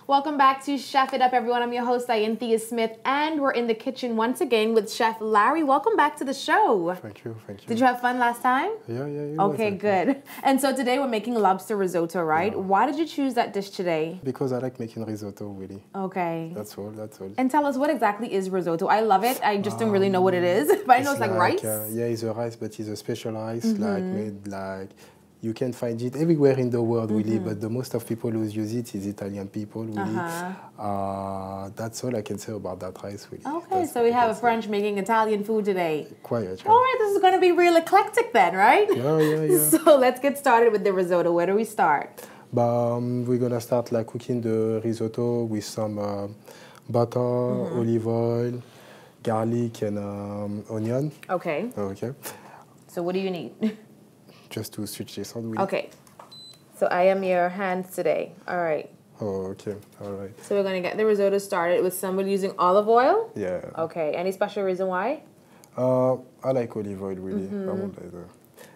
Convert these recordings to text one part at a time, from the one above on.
Welcome back to Chef It Up, everyone. I'm your host, Thea Smith, and we're in the kitchen once again with Chef Larry. Welcome back to the show. Thank you, thank you. Did you have fun last time? Yeah. Okay, good. And so today we're making lobster risotto, right? Yeah. Why did you choose that dish today? Because I like making risotto, really. Okay. That's all. And tell us, what exactly is risotto? I love it. I just don't really know what it is, but I know it's like rice. Yeah, it's a rice, but it's a special rice, like made like... You can find it everywhere in the world, really, but the most of people who use it is Italian people, really. That's all I can say about that rice, really. Okay, so we have a French making Italian food today. Quite. All right, this is going to be real eclectic then, right? Yeah. So let's get started with the risotto. Where do we start? We're going to start like cooking the risotto with some butter, olive oil, garlic, and onion. Okay. So what do you need? Just to switch this on. Okay. So I am your hands today. All right. Oh, okay. All right. So we're going to get the risotto started with somebody using olive oil? Yeah. Okay. Any special reason why? I like olive oil, really.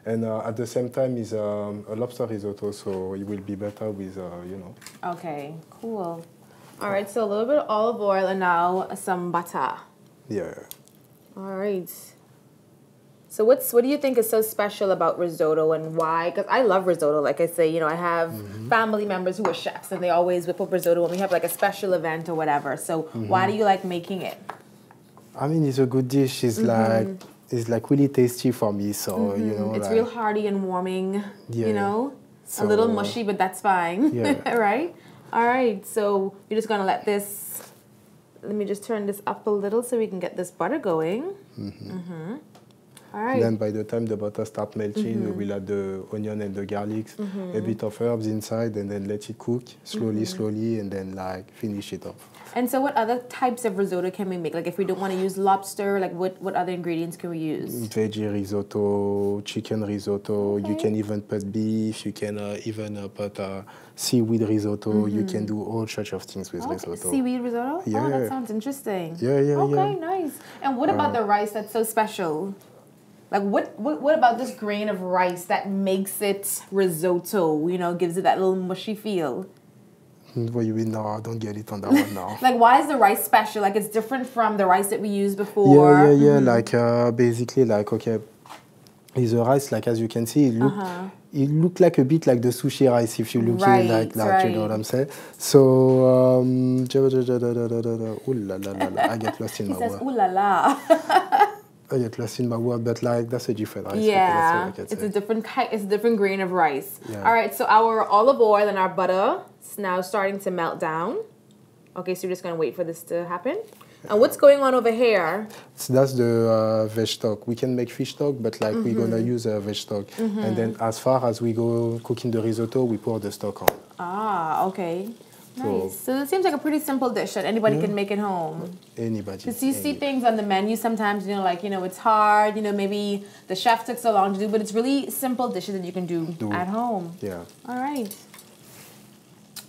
And at the same time, it's a lobster risotto, so it will be better with, Okay, cool. All right, so a little bit of olive oil and now some butter. Yeah. All right. So what do you think is so special about risotto and why? Because I love risotto. Like I say, I have family members who are chefs and they always whip up risotto when we have like a special event or whatever. So why do you like making it? I mean, it's a good dish. It's like really tasty for me. So, It's like, real hearty and warming, So, a little mushy, but that's fine, yeah. Right? All right, so you're just going to let me just turn this up a little so we can get this butter going. All right. Then by the time the butter starts melting, we'll add the onion and the garlic, a bit of herbs inside, and then let it cook slowly, and then like finish it off. And so what other types of risotto can we make? Like if we don't want to use lobster, like what other ingredients can we use? Veggie risotto, chicken risotto, you can even put beef, you can even put seaweed risotto, you can do all sorts of things with risotto. Seaweed risotto? Yeah. Oh, that sounds interesting. Yeah. Okay, nice. And what about the rice that's so special? Like, what about this grain of rice that makes it risotto, gives it that little mushy feel? What you mean? No, I don't get it on that one now. Like, why is the rice special? Like, it's different from the rice that we used before? Yeah. Like, basically, like, okay, is a rice, like, as you can see, it look like a bit like the sushi rice if you look at it like that, you know what I'm saying? So, ooh la la, I get lost in my word. He says, ooh la la. I get lost in my word, but like that's a different rice. Yeah, it's a different grain of rice. Yeah. All right, so our olive oil and our butter is now starting to melt down. Okay, so we're just gonna wait for this to happen. And what's going on over here? So that's the veg stock. We can make fish stock, but like we're gonna use veg stock. And then as far as we go cooking the risotto, we pour the stock on. Ah, okay. Nice. So it seems like a pretty simple dish that anybody can make at home. Anybody. Because you see things on the menu sometimes, it's hard, maybe the chef took so long to do, but it's really simple dishes that you can do at home. Yeah. All right.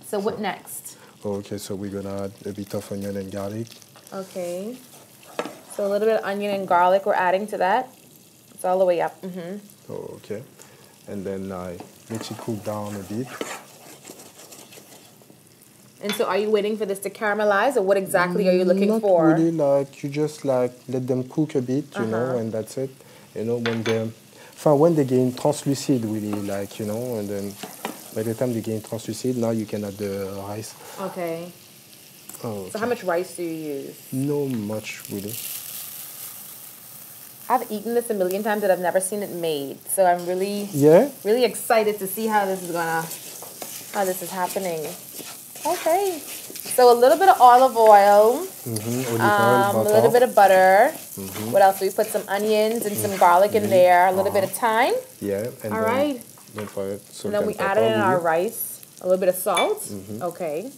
So what next? Okay, so we're going to add a bit of onion and garlic. Okay. So a little bit of onion and garlic we're adding to that. It's all the way up. Okay. And then I let it cook down a bit. And so are you waiting for this to caramelize, or what exactly are you looking for? Not really, like, you just, like, let them cook a bit, and that's it. When they gain translucid, really, like, and then by the time they gain translucid, now you can add the rice. Okay. Oh, so how much rice do you use? No much, really. I've eaten this a million times, but I've never seen it made. So I'm really excited to see how this is happening. Okay, so a little bit of olive oil, a little bit of butter. What else? We put some onions and some garlic in there, a little bit of thyme. Yeah. And all right. And then we added in our rice, a little bit of salt. Okay.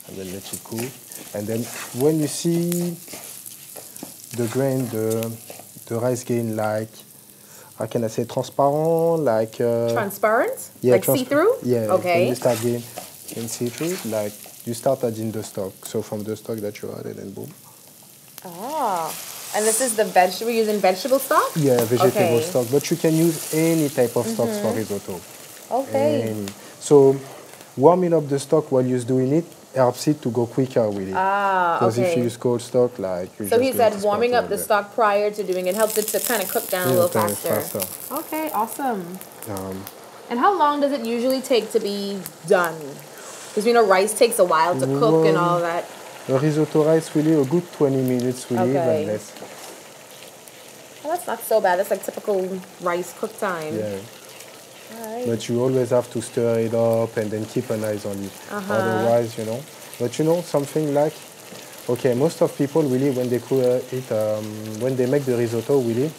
And then let it cook. And then when you see the grain, the rice gain like, how can I say, transparent, like... transparent? Yeah. Like see-through? Yeah. Okay. When you start getting see-through, like you start adding the stock. So from the stock that you added, and boom. Ah. And this is the we're using vegetable stock? Yeah, vegetable stock. But you can use any type of stocks for risotto. Okay. So warming up the stock while you're doing it helps it to go quicker with it. Ah, okay. Because if you use cold stock, like you so he said warming up the stock prior to doing it helps it to kind of cook down a little faster. Okay, awesome. And how long does it usually take to be done? Because we know rice takes a while to cook and all that. The risotto rice really a good 20 minutes, really, even less. Well, that's not so bad. That's like typical rice cook time. Yeah. All right. But you always have to stir it up and then keep an eye on it. Otherwise, you know. But you know, something like, okay, most of people really, when they cook it, when they make the risotto, really,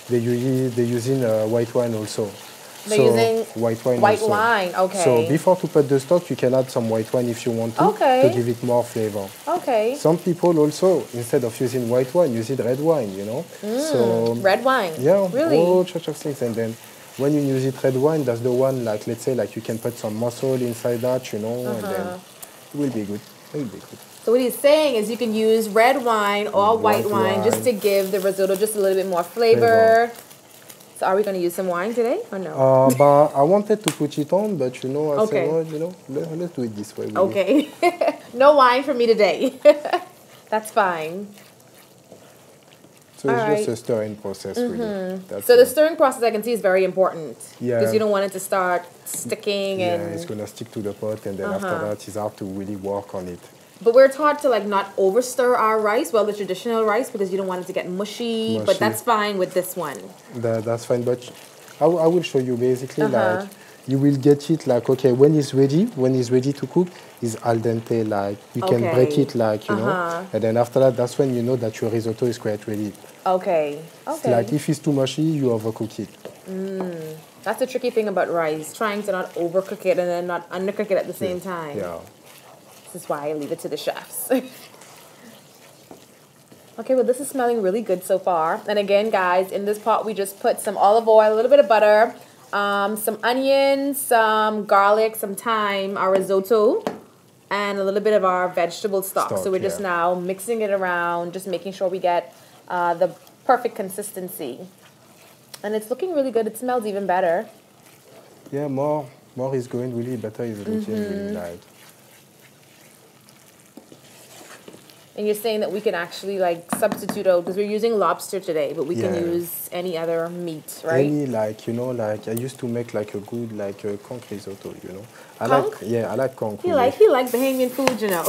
they're using white wine also. They're using white wine. White wine, okay. So before to put the stock, you can add some white wine if you want to give it more flavor. Okay. Some people also, instead of using white wine, use it red wine, you know. So red wine. Yeah, really. All sorts of things. And then when you use it red wine, that's the one, like, let's say, like you can put some mussel inside that, you know, and then it will be good. It will be good. So what he's saying is you can use red wine or white wine just to give the risotto just a little bit more flavor. So are we going to use some wine today or no? But I wanted to put it on, but you know, I said, well, you know, let's do it this way. Really. Okay. No wine for me today. That's fine. So it's just a stirring process, really. So the stirring process, I can see, is very important. Yeah. Because you don't want it to start sticking. Yeah, and it's going to stick to the pot, and then after that, it's hard to really work on it. But we're taught to like not over stir our rice, well, the traditional rice, because you don't want it to get mushy. But that's fine with this one. That's fine, but I will show you basically like you will get it like, okay, when it's ready to cook, it's al dente, like you can break it, like, you know, and then after that, that's when you know that your risotto is quite ready. Okay. It's like if it's too mushy, you overcook it. That's the tricky thing about rice, trying to not overcook it and then not undercook it at the same time. Yeah. This is why I leave it to the chefs. Okay, well, this is smelling really good so far. And again, guys, in this pot, we just put some olive oil, a little bit of butter, some onions, some garlic, some thyme, our risotto, and a little bit of our vegetable stock. So we're just now mixing it around, just making sure we get the perfect consistency. And it's looking really good. It smells even better. Yeah, more is going really better. Is looking really like. And you're saying that we can actually like substitute out, because we're using lobster today, but we can use any other meat, right? Any, like, you know, like I used to make like a good like a conch risotto, you know. I like conch. He like Bahamian food, you know.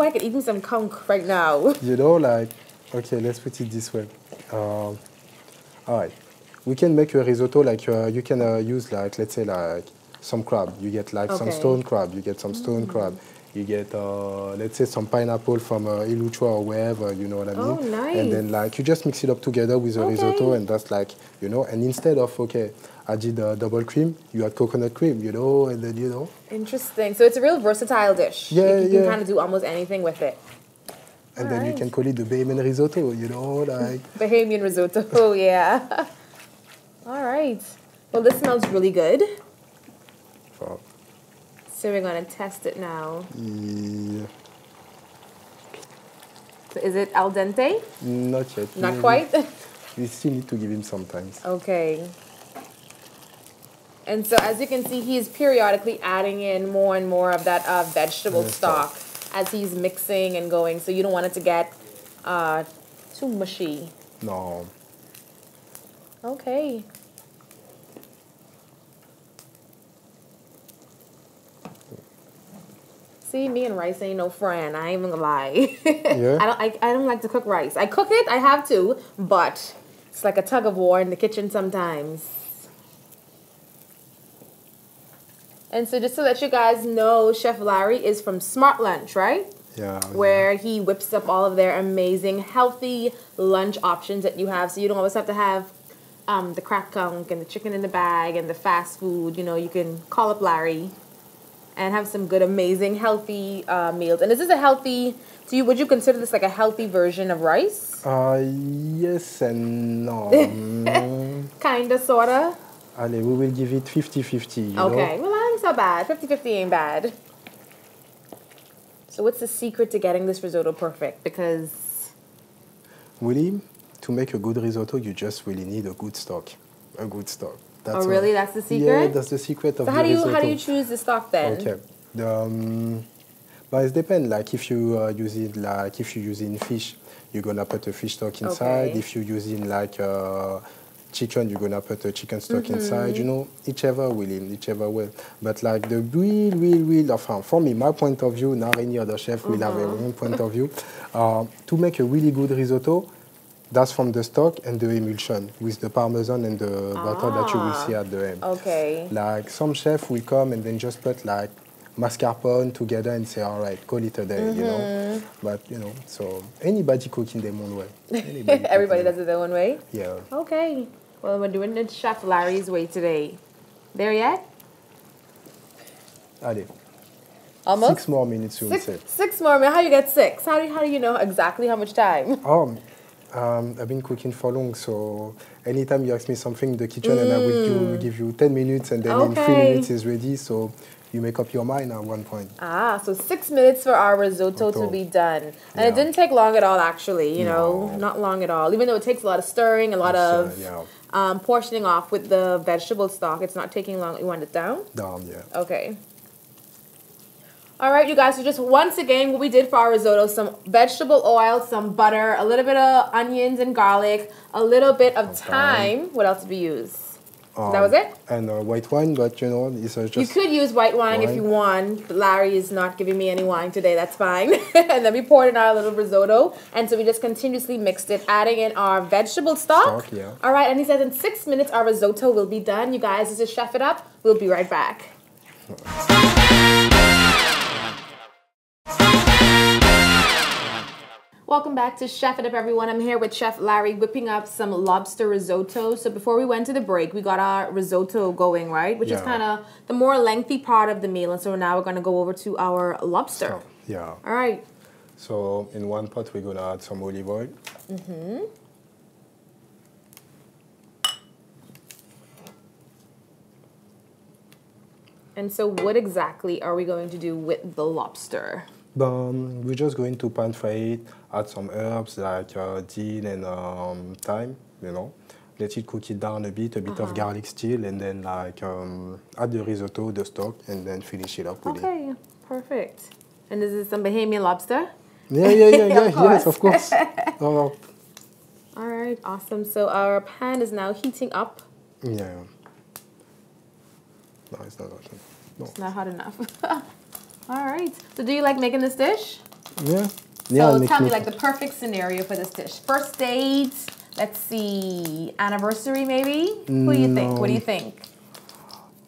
I could eat me some conch right now. You know, like, okay, let's put it this way. All right, we can make a risotto like you can use like, let's say, like some crab. You get like some stone crab. You get some stone crab. You get, let's say, some pineapple from Iluchua or wherever, you know what I mean? Oh, nice. And then, like, you just mix it up together with a risotto, and that's like, you know, and instead of, I did double cream, you add coconut cream, you know, and then, you know. Interesting. So it's a real versatile dish. Yeah, you can kind of do almost anything with it. And then you can call it the Bahamian risotto, you know, like. Bahamian risotto, oh, yeah. All right. Well, this smells really good. Wow. So we're going to test it now. Yeah. So is it al dente? Not yet. Not quite? We still need to give him some time. Okay. And so as you can see, he's periodically adding in more and more of that vegetable stock as he's mixing and going. So you don't want it to get too mushy. No. Okay. See, me and rice ain't no friend. I ain't even gonna lie. Yeah. I don't like to cook rice. I cook it, I have to, but it's like a tug of war in the kitchen sometimes. And so just to let you guys know, Chef Larry is from Smart Lunch, right? Yeah. Where he whips up all of their amazing, healthy lunch options that you have. So you don't always have to have the crack conch and the chicken in the bag and the fast food. You know, you can call up Larry and have some good, amazing, healthy meals. And is this a healthy, would you consider this like a healthy version of rice? Yes and no. Kinda, sorta? Allez, we will give it 50-50, you okay, know? well, that ain't so bad. 50-50 ain't bad. So what's the secret to getting this risotto perfect? Because... Really, to make a good risotto, you just really need a good stock. A good stock. That's oh, really? That's the secret? Yeah, that's the secret of so the risotto. How do you choose the stock then? Okay. But it depends. Like if you if you're using fish, you're gonna put a fish stock inside. Okay. If you're using like chicken, you're gonna put a chicken stock inside. You know, whichever will. But like the real, for me, my point of view, not any other chef will have their own point of view. To make a really good risotto, that's from the stock and the emulsion with the parmesan and the butter that you will see at the end. Okay. Like some chef will come and then just put like mascarpone together and say, all right, call it a day, you know. But, you know, so anybody cooking their own way. Everybody does it their own way? Yeah. Okay. Well, we're doing it Chef Larry's way today. There yet? Allez. Almost? 6 more minutes, you will say. 6 more minutes? How do you get 6? How do you know exactly how much time? I've been cooking for long, so anytime you ask me something in the kitchen and I will give you 10 minutes and then in 3 minutes it's ready, so you make up your mind at one point. So 6 minutes for our risotto to be done. And it didn't take long at all, actually, you know, not long at all. Even though it takes a lot of stirring, a lot of portioning off with the vegetable stock, it's not taking long. You want it down? Down, yeah. Okay. All right, you guys, so just once again, what we did for our risotto, some vegetable oil, some butter, a little bit of onions and garlic, a little bit of thyme. What else did we use? That was it? And white wine, but you know, it's just... You could use white wine if you want. But Larry is not giving me any wine today, that's fine. And then we poured in our little risotto. And so we just continuously mixed it, adding in our vegetable stock. All right, and he said in 6 minutes our risotto will be done. You guys, this is Chef It Up. We'll be right back. Welcome back to Chef It Up, everyone. I'm here with Chef Larry whipping up some lobster risotto. So before we went to the break, we got our risotto going, right? Which is kind of the more lengthy part of the meal. And so now we're going to go over to our lobster. All right. So in one pot, we're going to add some olive oil. And so what exactly are we going to do with the lobster? We're just going to pan fry it, add some herbs like dill and thyme, you know. Let it cook it down a bit of garlic still, and then like add the risotto, the stock, and then finish it up with it. Okay, perfect. And this is some Bahamian lobster? Yeah, yes, of course. All right, awesome. So our pan is now heating up. Yeah. No, it's not hot enough. No. It's not hot enough. All right. So do you like making this dish? Yeah. So tell me, like, the perfect scenario for this dish. First date, let's see, anniversary maybe? Who do you think? What do you think?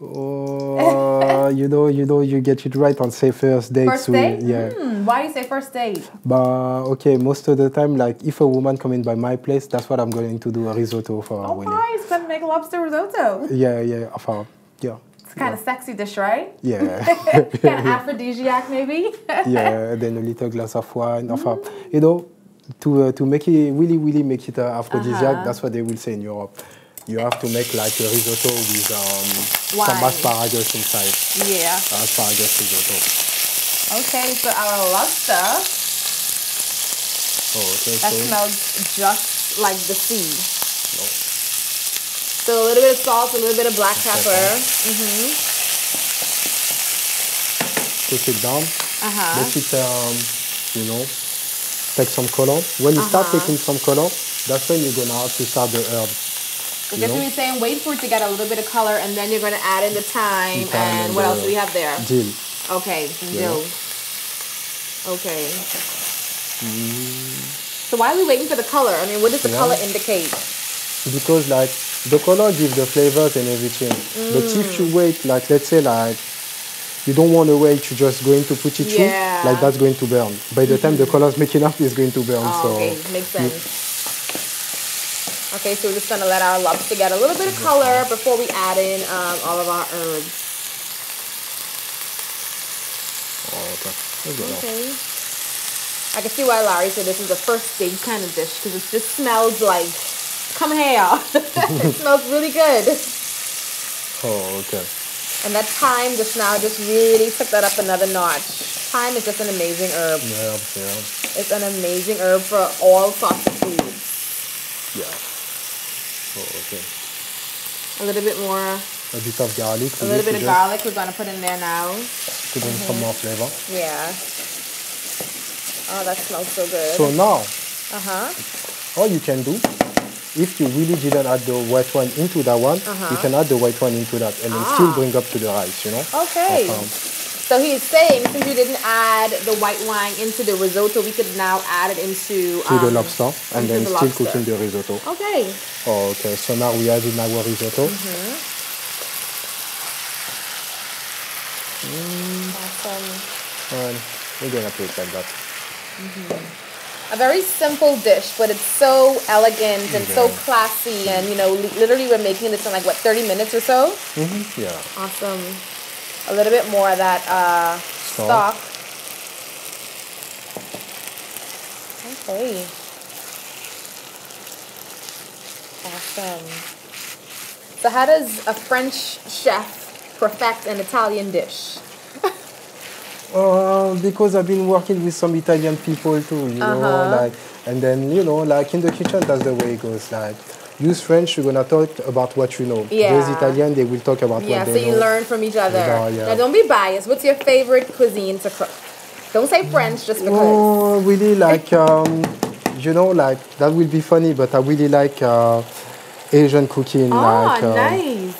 Oh, you get it right on say first date. First date? Yeah. Why do you say first date? But okay, most of the time, like if a woman coming by my place, that's what I'm going to do, a risotto for her. Oh, nice. Gonna make lobster risotto. Yeah. It's kind of sexy dish, right? Yeah. Kind of aphrodisiac, maybe? Yeah, then a little glass of wine. You know, to make it, really make it aphrodisiac, that's what they will say in Europe. You have to make like a risotto with some asparagus inside. Yeah. Asparagus risotto. Okay, so our lobster. Oh, okay. That smells just like the sea. So a little bit of salt, a little bit of black pepper. Put it down. Let it, you know, take some color. When you start taking some color, that's when you're going to have to start the herbs. So guess what we're saying? Wait for it to get a little bit of color, and then you're going to add in the thyme. And what else do we have there? Dill. Okay, dill. Okay. So why are we waiting for the color? I mean, what does the color indicate? Because like the color gives the flavors and everything. But if you wait, like let's say like you don't want to wait, you're just going to put it through, like that's going to burn. By the time the color's making up, it's going to burn. Okay, makes sense. Okay, so we're just going to let our lobster get a little bit of color before we add in all of our herbs. Okay. I can see why Larry said this is a first date kind of dish, because it just smells like, come here. It smells really good. Oh, okay. And that thyme just now just really took that up another notch. Thyme is just an amazing herb. Yeah. It's an amazing herb for all sorts of foods. Yeah. Oh, okay. A little bit more. A bit of garlic. A little bit of garlic we're going to put in there now. To bring some more flavor. Yeah. Oh, that smells so good. So now, all you can do, if you really didn't add the white wine into that one, you can add the white wine into that and then still bring up to the rice, you know? Okay. So he is saying, since you didn't add the white wine into the risotto, we could now add it into the lobster and then still cooking the risotto. Okay. Oh, okay. So now we add in our risotto. Awesome. And we're gonna put it like that. A very simple dish, but it's so elegant and so classy. And, you know, literally we're making this in like, what, 30 minutes or so? Yeah. Awesome. A little bit more of that stock. Okay. Awesome. So how does a French chef perfect an Italian dish? Because I've been working with some Italian people too, you know, like, and then, you know, like in the kitchen, that's the way it goes. Like, use French, you're gonna talk about what you know. Those Italian, they will talk about what they know. Yeah, so you learn from each other. Yeah. Now, don't be biased. What's your favorite cuisine to cook? Don't say French just because. Oh, really, like, you know, like, that will be funny, but I really like Asian cooking. Nice.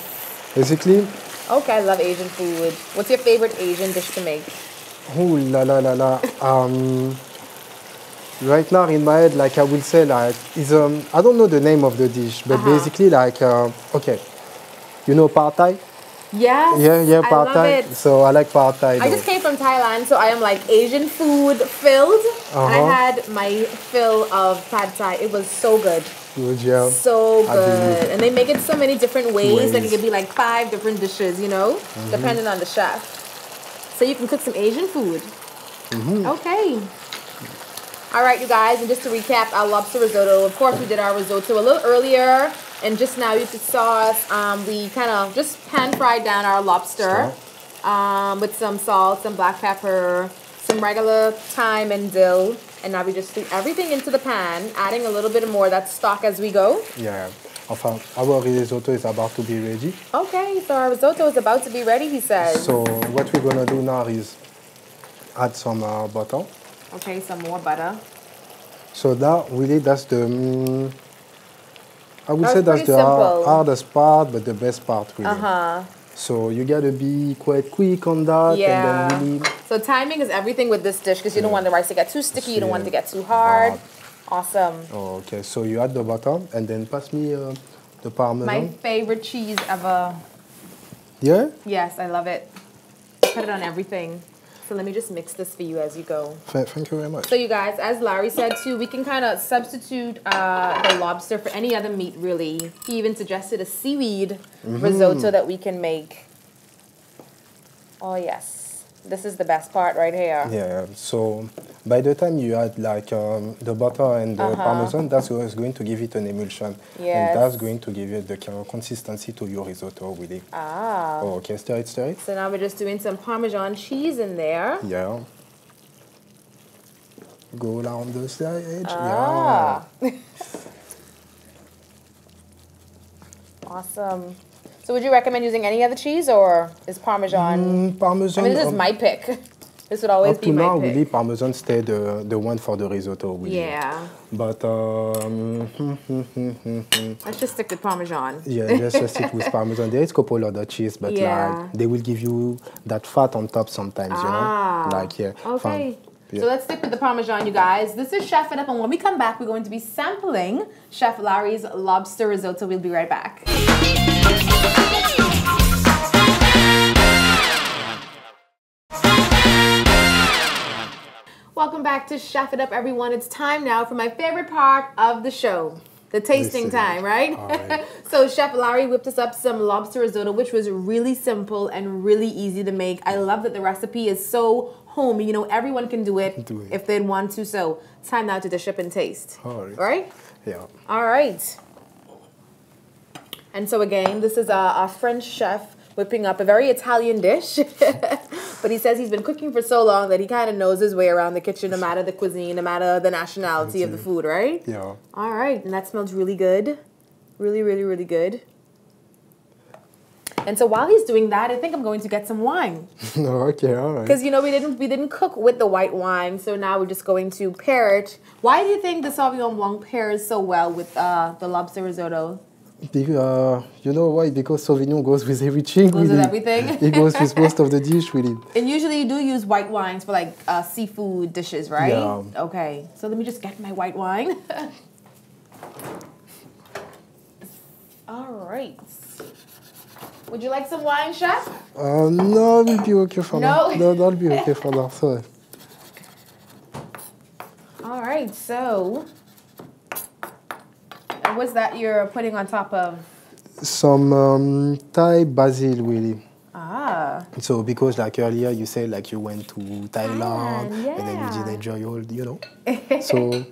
Basically. Okay, I love Asian food. What's your favorite Asian dish to make? Oh, la la la la. Right now in my head, like I will say, like, is I don't know the name of the dish, but basically, like, okay, you know pad thai? Yes. Yeah, pad thai. I love it. So I like pad thai. I just came from Thailand, so I am like Asian food filled, and I had my fill of pad thai. It was so good. Good, yeah. So good. And they make it so many different ways. Like it could be like 5 different dishes, you know, depending on the chef. So you can cook some Asian food. Okay. All right, you guys, and just to recap our lobster risotto, of course, we did our risotto a little earlier, and just now you saw us, we kind of just pan-fried down our lobster with some salt, some black pepper, some regular thyme and dill, and now we just threw everything into the pan, adding a little bit more of that stock as we go. Yeah. Enfin, our risotto is about to be ready. Okay, so our risotto is about to be ready, he says. So what we're going to do now is add some butter. Okay, some more butter. So that really, that's the, I would say that's the simple. hardest part, but the best part really. So you got to be quite quick on that. Yeah. And then really, so timing is everything with this dish because you don't want the rice to get too sticky, you don't want it to get too hard. Awesome. Oh, okay, so you add the butter and then pass me the parmesan. My favorite cheese ever. Yeah? Yes, I love it. Put it on everything. So let me just mix this for you as you go. Thank you very much. So you guys, as Larry said too, we can kind of substitute the lobster for any other meat really. He even suggested a seaweed risotto that we can make. Oh yes. This is the best part right here. Yeah, so by the time you add like the butter and the parmesan, that's what's going to give it an emulsion. Yes. And that's going to give it the consistency to your risotto, really. Ah. Oh, okay, stir it, stir it. So now we're just doing some Parmesan cheese in there. Yeah. Go down the side. Ah. Yeah. Awesome. So would you recommend using any other cheese or is Parmesan? Parmesan. I mean, this is my pick. This would always be my pick. Up to now, really, Parmesan stayed the one for the risotto. Really. Yeah. But let's just stick with Parmesan. Yeah, let's just stick with Parmesan. There is a couple other cheese, but like they will give you that fat on top sometimes, you know? Like, yeah. Okay. So let's stick with the Parmesan, you guys. This is Chef It Up, and when we come back, we're going to be sampling Chef Larry's lobster risotto. We'll be right back. Welcome back to Chef It Up, everyone. It's time now for my favorite part of the show. The tasting time, right? Right. So Chef Larry whipped us up some lobster risotto, which was really simple and really easy to make. I love that the recipe is so homey. You know, everyone can do it if they want to. So time now to dish up and taste. All right? Yeah. All right. And so again, this is our French chef whipping up a very Italian dish. But he says he's been cooking for so long that he kind of knows his way around the kitchen, no matter the cuisine, no matter the nationality of the food, right? Yeah. All right, and that smells really good. Really, really, really good. And so while he's doing that, I think I'm going to get some wine. Okay, all right. Because, you know, we didn't cook with the white wine, so now we're just going to pair it. Why do you think the Sauvignon Blanc pairs so well with the lobster risotto? You know why? Because Sauvignon goes with everything. Goes with everything? It goes with most of the dish, really. And usually you do use white wines for like seafood dishes, right? Yeah. Okay, so let me just get my white wine. All right. Would you like some wine, chef? No, it'll be okay for now. No? No, that'll be okay for now. Sorry. All right, so what's that you're putting on top of? Some Thai basil, really. Ah. So because like earlier you said like you went to Thailand yeah. and then you did enjoy all, you know. So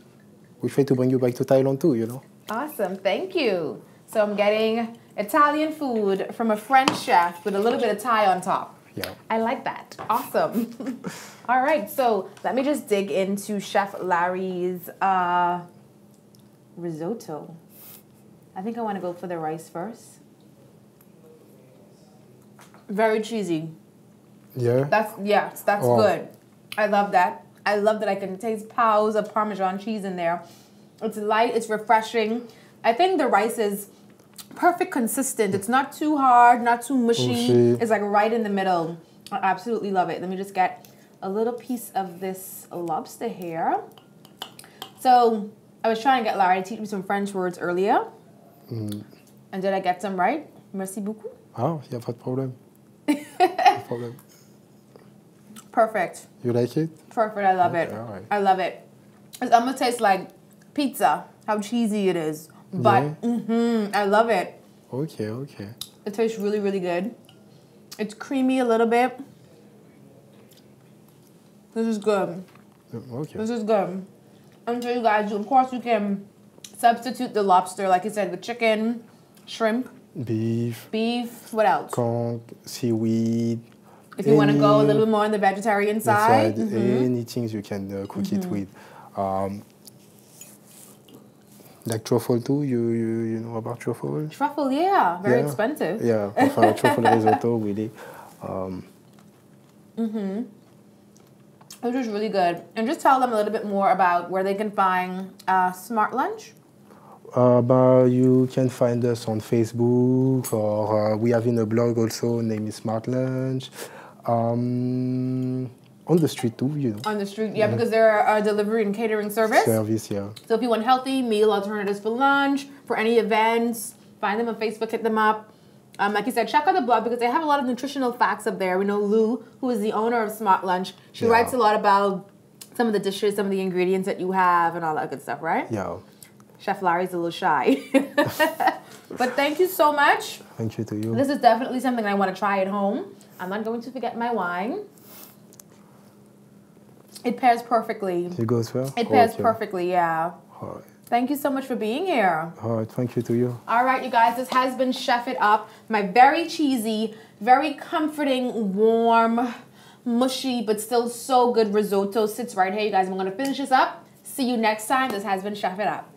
we try to bring you back to Thailand too, you know. Awesome, thank you. So I'm getting Italian food from a French chef with a little bit of Thai on top. Yeah. I like that. Awesome. All right, so let me just dig into Chef Larry's risotto. I think I want to go for the rice first. Very cheesy. Yeah? That's good. I love that. I love that I can taste pows of Parmesan cheese in there. It's light, it's refreshing. I think the rice is perfect consistent. It's not too hard, not too mushy. It's like right in the middle. I absolutely love it. Let me just get a little piece of this lobster here. So I was trying to get Larry to teach me some French words earlier. And did I get some right? Merci beaucoup. Ah, y a pas de problème. Pas de problème. Perfect. You like it? Perfect. I love it. All right. I love it. It's almost tastes like pizza. How cheesy it is. But I love it. Okay, okay. It tastes really, really good. It's creamy a little bit. This is good. Okay. This is good. And so you guys, of course, you can substitute the lobster, like you said, with chicken, shrimp, beef, what else? Conch, seaweed. If you want to go a little bit more on the vegetarian side. Anything you can cook it with. Like truffle too, you know about truffle? Truffle, yeah. Very expensive. Yeah, truffle risotto, really. Which is really good. And just tell them a little bit more about where they can find Smart Lunch. But you can find us on Facebook, or we have in a blog also, name is Smart Lunch. On the street too, you know. On the street, yeah, because they're a delivery and catering service. Service, yeah. So if you want healthy meal alternatives for lunch, for any events, find them on Facebook, hit them up. Like you said, check out the blog because they have a lot of nutritional facts up there. We know Lou, who is the owner of Smart Lunch, she writes a lot about some of the dishes, some of the ingredients that you have and all that good stuff, right? Yeah. Chef Larry's a little shy. But thank you so much. Thank you to you. This is definitely something I want to try at home. I'm not going to forget my wine. It pairs perfectly. It goes well? It pairs perfectly, yeah. All right. Thank you so much for being here. All right, thank you to you. All right, you guys, this has been Chef It Up. My very cheesy, very comforting, warm, mushy, but still so good risotto sits right here, you guys. I'm going to finish this up. See you next time. This has been Chef It Up.